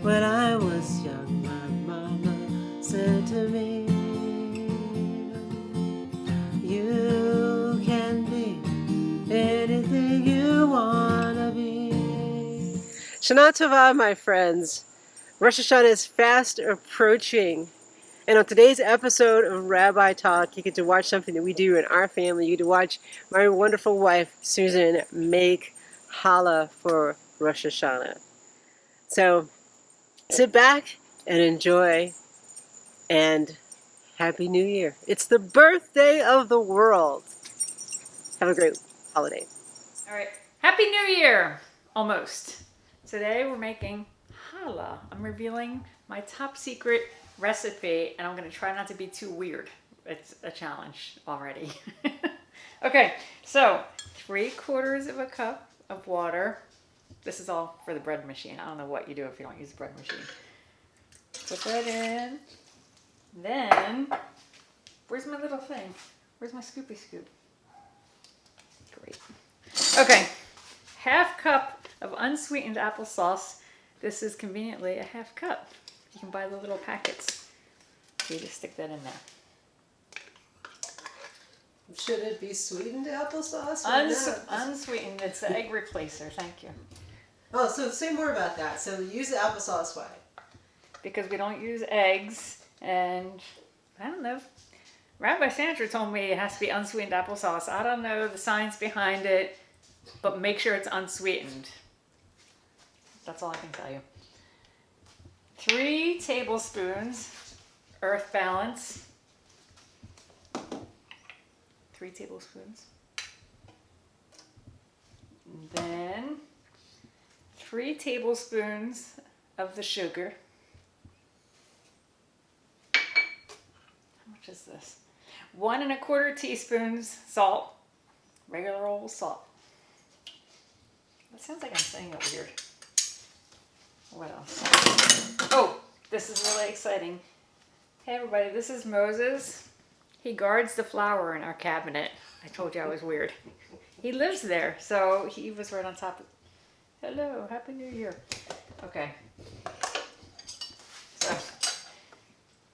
When I was young, my mama said to me, you can be anything you wanna be. Shana Tova, my friends. Rosh Hashanah is fast approaching. And on today's episode of Rabbi Talk, you get to watch something that we do in our family. You get to watch my wonderful wife, Susan, make challah for Rosh Hashanah. So sit back and enjoy, and Happy New Year. It's the birthday of the world. Have a great holiday. All right. Happy New Year! Almost. Today we're making challah. I'm revealing my top secret recipe, and I'm going to try not to be too weird. It's a challenge already. Okay, so 3/4 cup of water. This is all for the bread machine. I don't know what you do if you don't use the bread machine. Put that in. Then, where's my little thing? Where's my scoopy scoop? Great. Okay, 1/2 cup of unsweetened applesauce. This is conveniently a 1/2 cup. You can buy the little packets. So you just stick that in there. Should it be sweetened applesauce? Unsweetened. It's the egg replacer. Thank you. Oh, so say more about that. So use the applesauce why? Because we don't use eggs, and I don't know. Rabbi Sandra told me it has to be unsweetened applesauce. I don't know the science behind it, but make sure it's unsweetened. That's all I can tell you. 3 tablespoons earth balance. 3 tablespoons. Then 3 tablespoons of the sugar. How much is this? 1 1/4 teaspoons salt. Regular old salt. That sounds like I'm saying it weird. What else? Oh, this is really exciting. Hey everybody, this is Moses. He guards the flour in our cabinet. I told you I was weird. He lives there, so he was right on top of... Hello, Happy New Year. Okay. So,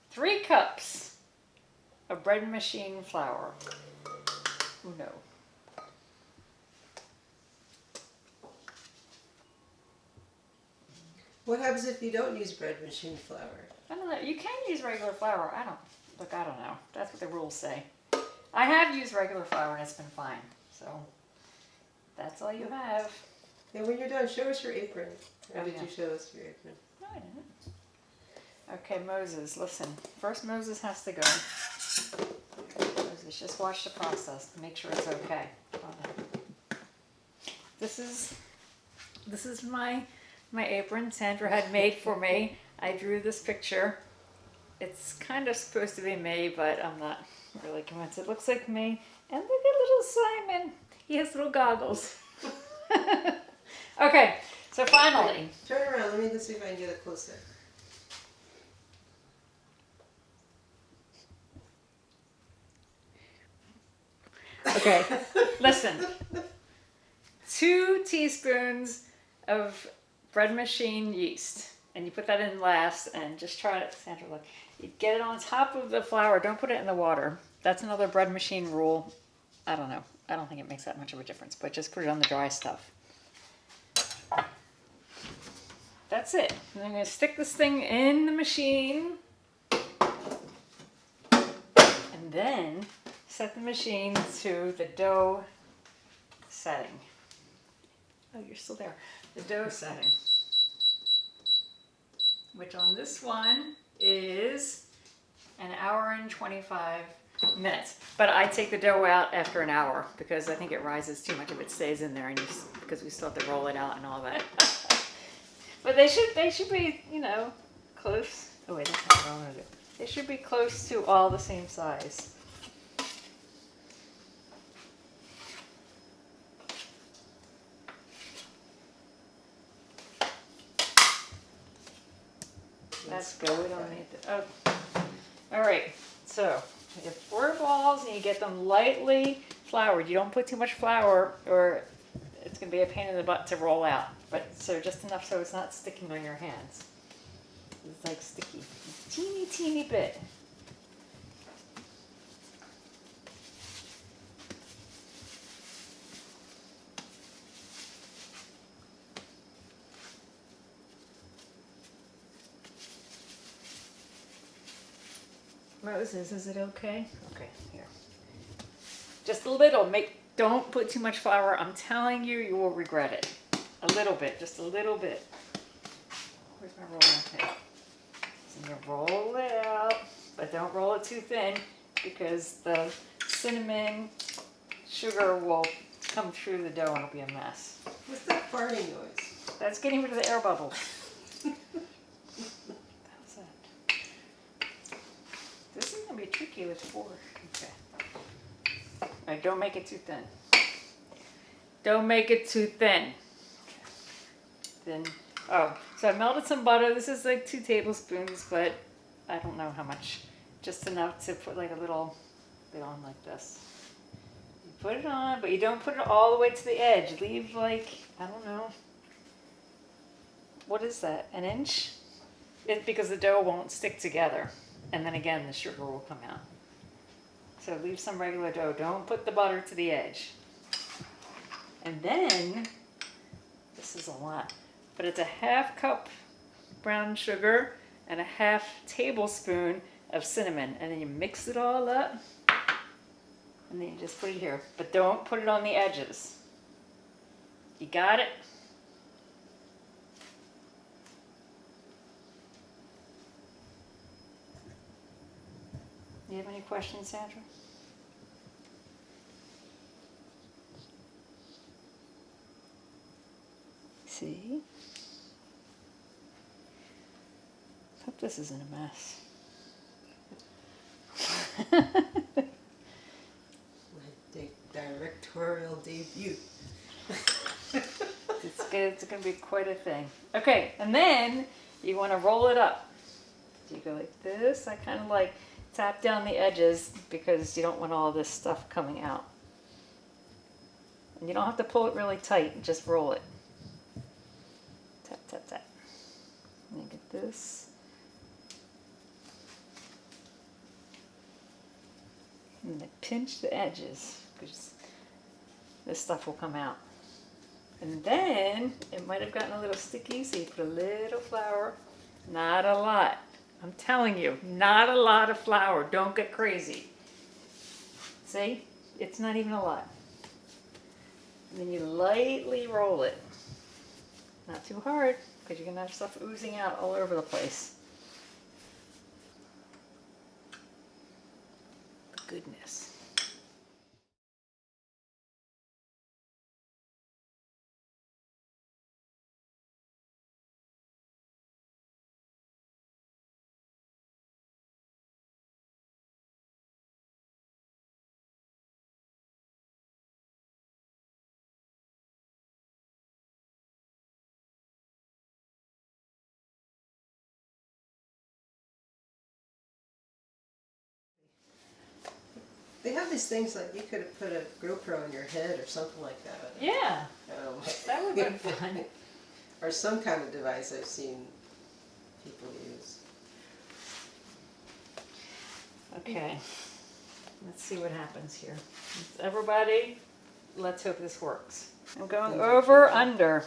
3 cups of bread machine flour. Oh no. What happens if you don't use bread machine flour? I don't know. You can use regular flour. I don't know. That's what the rules say. I have used regular flour and it's been fine. So, that's all you have. And when you're done, show us your apron. Or Oh, did yeah. you show us your apron? No, I didn't. Okay, Moses, listen. First, Moses has to go. Moses, just watch the process to make sure it's okay. This is my apron Sandra had made for me. I drew this picture. It's kind of supposed to be me, but I'm not really convinced. It looks like me. And look at little Simon. He has little goggles. Okay, so finally. Turn around. Let me see if I can get it closer. Okay, listen. 2 teaspoons of bread machine yeast. And you put that in last and just try it. Sandra, look. You get it on top of the flour. Don't put it in the water. That's another bread machine rule. I don't know. I don't think it makes that much of a difference, but just put it on the dry stuff. That's it. And I'm going to stick this thing in the machine. And then set the machine to the dough setting. Oh, you're still there. The dough setting. Which on this one is 1 hour and 25 minutes. But I take the dough out after an hour because I think it rises too much if it stays in there, and because we still have to roll it out and all that. But they should be, close. Oh wait, that's not what I want to do. They should be close to all the same size. That's good. We don't need to. Oh. All right. So you have 4 balls, and you get them lightly floured. You don't put too much flour, or it's going to be a pain in the butt to roll out. But so just enough so it's not sticking on your hands. It's like sticky. Teeny, teeny bit. Moses, is it okay? Okay, here. Just a little. Don't put too much flour. I'm telling you, you will regret it. A little bit, just a little bit. Where's my rolling pin? So you roll it out, but don't roll it too thin because the cinnamon sugar will come through the dough and it'll be a mess. What's that farting noise? That's getting rid of the air bubbles. How's that? This is gonna be tricky with 4. Okay. All right, don't make it too thin. Don't make it too thin. Then, so I melted some butter. This is like 2 tablespoons, but I don't know how much. Just enough to put like a little bit on like this. You put it on, but you don't put it all the way to the edge. Leave like, I don't know. What is that, an inch? It's because the dough won't stick together. And then again, the sugar will come out. So leave some regular dough. Don't put the butter to the edge. And then, this is a lot, but it's a 1/2 cup brown sugar and a 1/2 tablespoon of cinnamon. And then you mix it all up. And then you just put it here. But don't put it on the edges. You got it? Do you have any questions, Sandra? See? Hope this isn't a mess. My directorial debut. It's going to be quite a thing. Okay, and then you want to roll it up. So you go like this. I kind of like tap down the edges because you don't want all this stuff coming out. And you don't have to pull it really tight, just roll it. Tap, tap, tap. And then get this. And then pinch the edges because this stuff will come out. And then it might have gotten a little sticky, so you put a little flour, not a lot. I'm telling you, not a lot of flour. Don't get crazy. See? It's not even a lot. And then you lightly roll it. Not too hard, because you're going to have stuff oozing out all over the place. Goodness. They have these things like you could have put a GoPro on your head or something like that. Yeah, that would have been fun. Or some kind of device I've seen people use. Okay, let's see what happens here. Everybody, let's hope this works. I'm going over, under.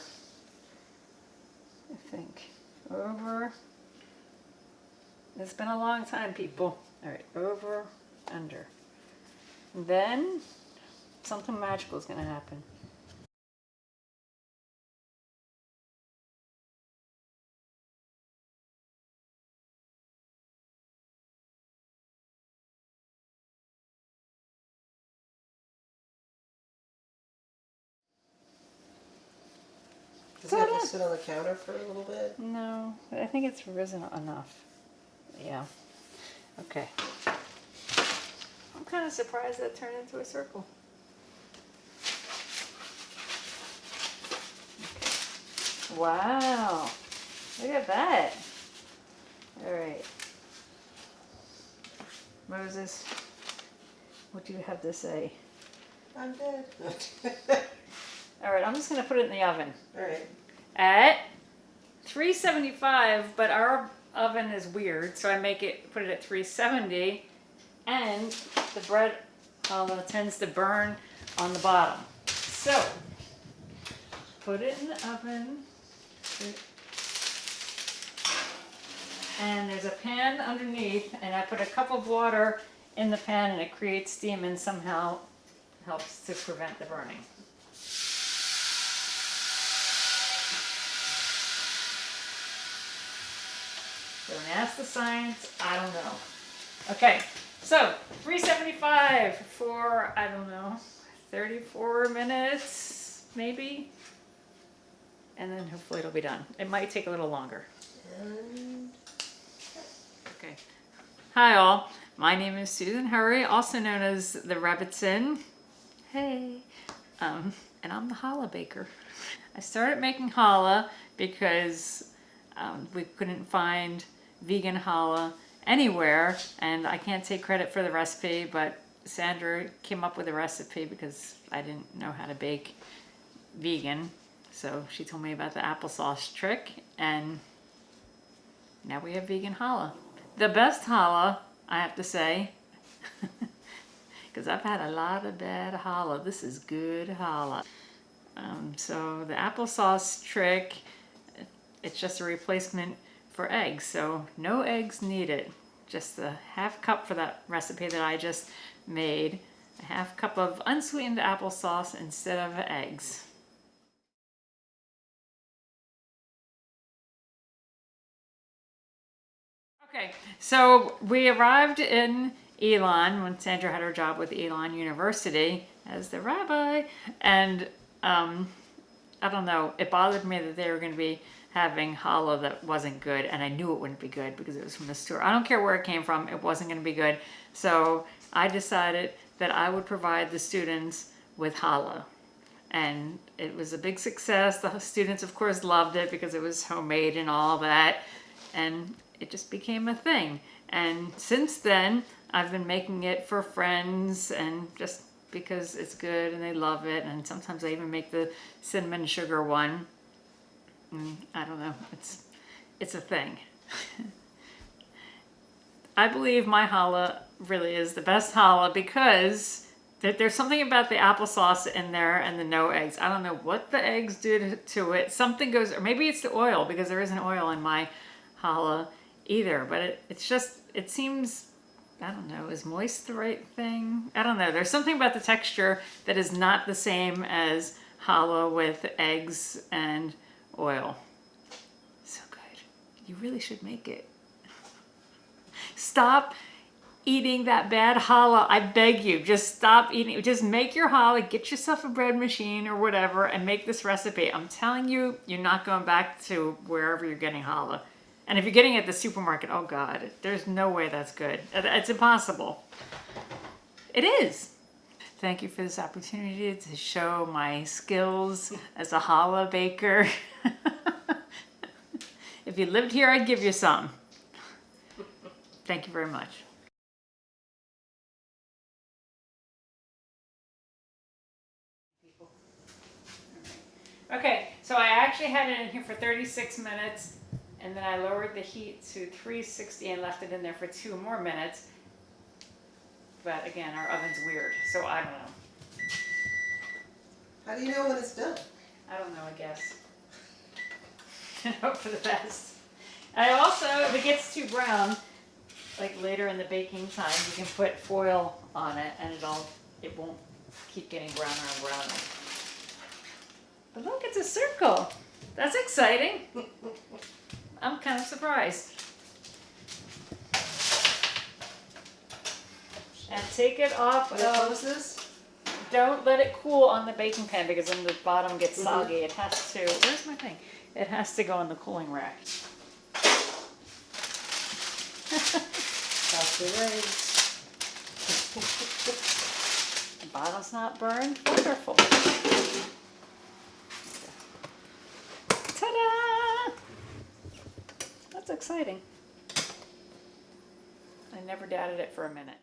I think. Over. It's been a long time, people. All right, over, under. And then something magical is going to happen. Does it have to sit on the counter for a little bit? No, I think it's risen enough. Yeah. Okay. I'm kind of surprised that turned into a circle. Okay. Wow. Look at that. All right. Moses, what do you have to say? I'm dead. All right, I'm just going to put it in the oven. All right. At 375, but our oven is weird, so I put it at 370, and the bread challah tends to burn on the bottom. So, put it in the oven, and there's a pan underneath, and I put a cup of water in the pan, and it creates steam and somehow helps to prevent the burning. Don't ask the science, I don't know. Okay, so 375 for, I don't know, 34 minutes, maybe? And then hopefully it'll be done. It might take a little longer. Okay. Hi all, my name is Susan Hurry, also known as the Rebbitzin. Hey. And I'm the challah baker. I started making challah because we couldn't find vegan challah anywhere, and I can't take credit for the recipe, but Sandra came up with a recipe because I didn't know how to bake vegan. So she told me about the applesauce trick, and now we have vegan challah. The best challah, I have to say, because I've had a lot of bad challah. This is good challah. So the applesauce trick, it's just a replacement for eggs. So no eggs needed. Just a half cup for that recipe that I just made. A half cup of unsweetened applesauce instead of eggs. Okay, so we arrived in Elon when Sandra had her job with Elon University as the rabbi, and I don't know, it bothered me that they were going to be having challah that wasn't good, and I knew it wouldn't be good because it was from the store. I don't care where it came from, it wasn't going to be good. So I decided that I would provide the students with challah. And it was a big success. The students, of course, loved it because it was homemade and all that. And it just became a thing. And since then, I've been making it for friends and just because it's good and they love it. And sometimes I even make the cinnamon sugar one. I don't know, it's a thing. I believe my challah really is the best challah because there's something about the applesauce in there and the no eggs. I don't know what the eggs do to it. Something goes, or maybe it's the oil because there isn't oil in my challah either. But it seems, I don't know, is moist the right thing? I don't know. There's something about the texture that is not the same as challah with eggs and oil. So good. You really should make it. Stop eating that bad challah. I beg you, just stop eating. Just make your challah, get yourself a bread machine or whatever and make this recipe. I'm telling you, you're not going back to wherever you're getting challah. And if you're getting it at the supermarket, oh God, there's no way that's good. It's impossible. It is. Thank you for this opportunity to show my skills as a challah baker. If you lived here, I'd give you some. Thank you very much. Okay, so I actually had it in here for 36 minutes, and then I lowered the heat to 360 and left it in there for 2 more minutes. But again, our oven's weird, so I don't know. How do you know when it's done? I don't know, I guess. And hope for the best. I also, if it gets too brown, like later in the baking time, you can put foil on it and it won't keep getting browner and browner. But look, it's a circle. That's exciting. I'm kind of surprised. And take it off. When it closes? Don't let it cool on the baking pan because then the bottom gets soggy. It has to, where's my thing? It has to go on the cooling rack. That's the raise. The bottom's not burned. Wonderful. Ta-da! That's exciting. I never doubted it for a minute.